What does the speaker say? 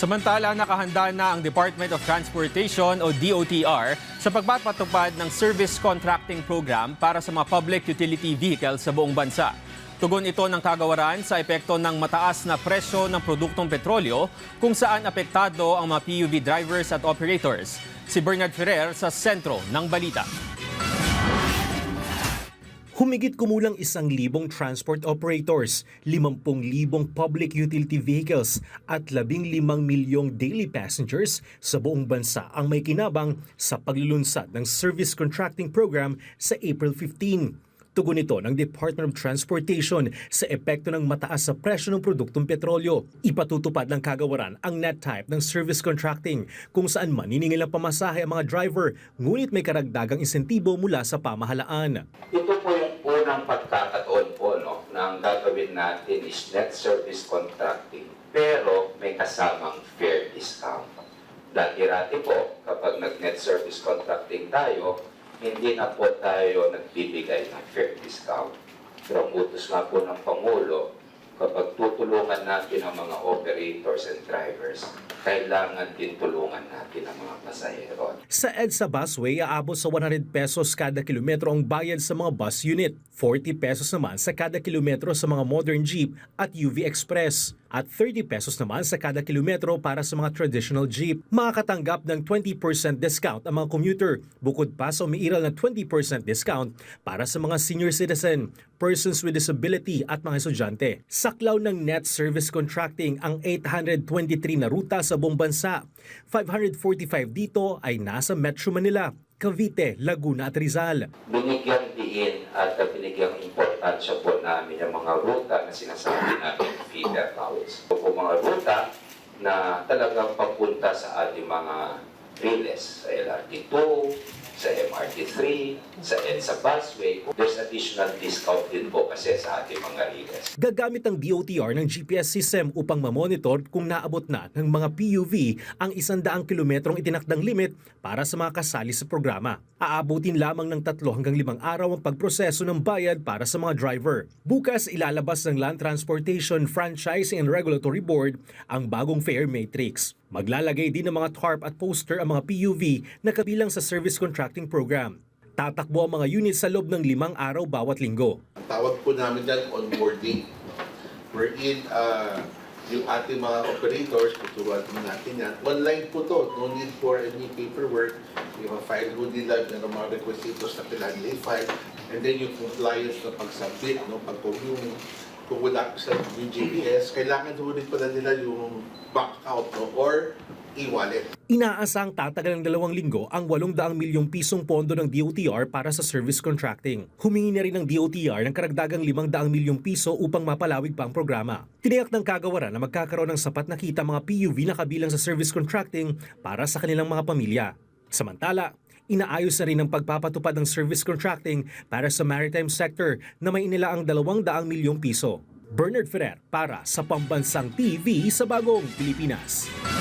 Samantala, nakahanda na ang Department of Transportation o DOTR sa pagpapatupad ng Service Contracting Program para sa mga public utility vehicles sa buong bansa. Tugon ito ng kagawaran sa epekto ng mataas na presyo ng produktong petrolyo kung saan apektado ang mga PUV drivers at operators. Si Bernard Ferrer sa sentro ng balita. Humigit kumulang 1,000 transport operators, 50,000 public utility vehicles at 15 milyong daily passengers sa buong bansa ang may kinabang sa paglulunsad ng Service Contracting Program sa April 15. Tugon ito ng Department of Transportation sa epekto ng mataas sa presyo ng produktong petrolyo. Ipatutupad ng kagawaran ang net type ng service contracting kung saan maniningil ng pamasahe ang mga driver ngunit may karagdagang insentibo mula sa pamahalaan. Ito po yung unang pagkakataon po na ang gagawin natin is net service contracting pero may kasamang fare discount. Dati-rati po kapag nag-net service contracting tayo, hindi na po tayo nagbibigay ng fare discount. Pero ang utos nga po ng Pangulo, kapag tutulungan natin ang mga operators and drivers, kailangan din tulungan natin ang mga pasahero. Sa EDSA Busway, aabot sa 100 pesos kada kilometro ang bayad sa mga bus unit, 40 pesos naman sa kada kilometro sa mga modern jeep at UV Express, at 30 pesos naman sa kada kilometro para sa mga traditional jeep. Makakatanggap ng 20% discount ang mga commuter, bukod pa sa umiiral na 20% discount para sa mga senior citizen, persons with disability at mga estudyante. Saklaw ng net service contracting ang 823 na ruta sa buong bansa. 545 dito ay nasa Metro Manila, Cavite, Laguna at Rizal. Binigyang diin at binigyang importansya po namin yung mga ruta na sinasabi namin feeder routes. So po mga ruta na talagang papunta sa ating mga riles, sa LRT2, sa MRT3, sa EDSA Busway, there's additional discount din po kasi sa ating mga riles. Gagamit ang DOTR ng GPS system upang mamonitor kung naabot na ng mga PUV ang 100 kilometrong itinakdang limit para sa mga kasali sa programa. Aabutin lamang ng 3 hanggang 5 araw ang pagproseso ng bayad para sa mga driver. Bukas ilalabas ng Land Transportation Franchising and Regulatory Board ang bagong fare matrix. Maglalagay din ng mga tarp at poster ang mga PUV na kabilang sa service contracting program. Tatakbo ang mga unit sa loob ng 5 araw bawat linggo. Tawag po namin dyan onboarding. Wherein yung ating mga operators, tuturuan po natin yan. Online po to, no need for any paperwork. Yung file po nila ng mga requisitos na kailangan i-file. And then yung compliance na pag-submit, kung wala sa yung GPS, kailangan hulit pala nila yung back out or e-wallet. Inaasang tatagal ng 2 linggo ang 800 milyong pisong pondo ng DOTR para sa service contracting. Humingi na rin ng DOTR ng karagdagang 500 milyong piso upang mapalawig pa ang programa. Tiniyak ng kagawaran na magkakaroon ng sapat na kita mga PUV na kabilang sa service contracting para sa kanilang mga pamilya. Samantala, inaayos na rin ang pagpapatupad ng service contracting para sa maritime sector na may inilaang 200 milyong piso. Bernard Ferrer para sa Pambansang TV sa Bagong Pilipinas.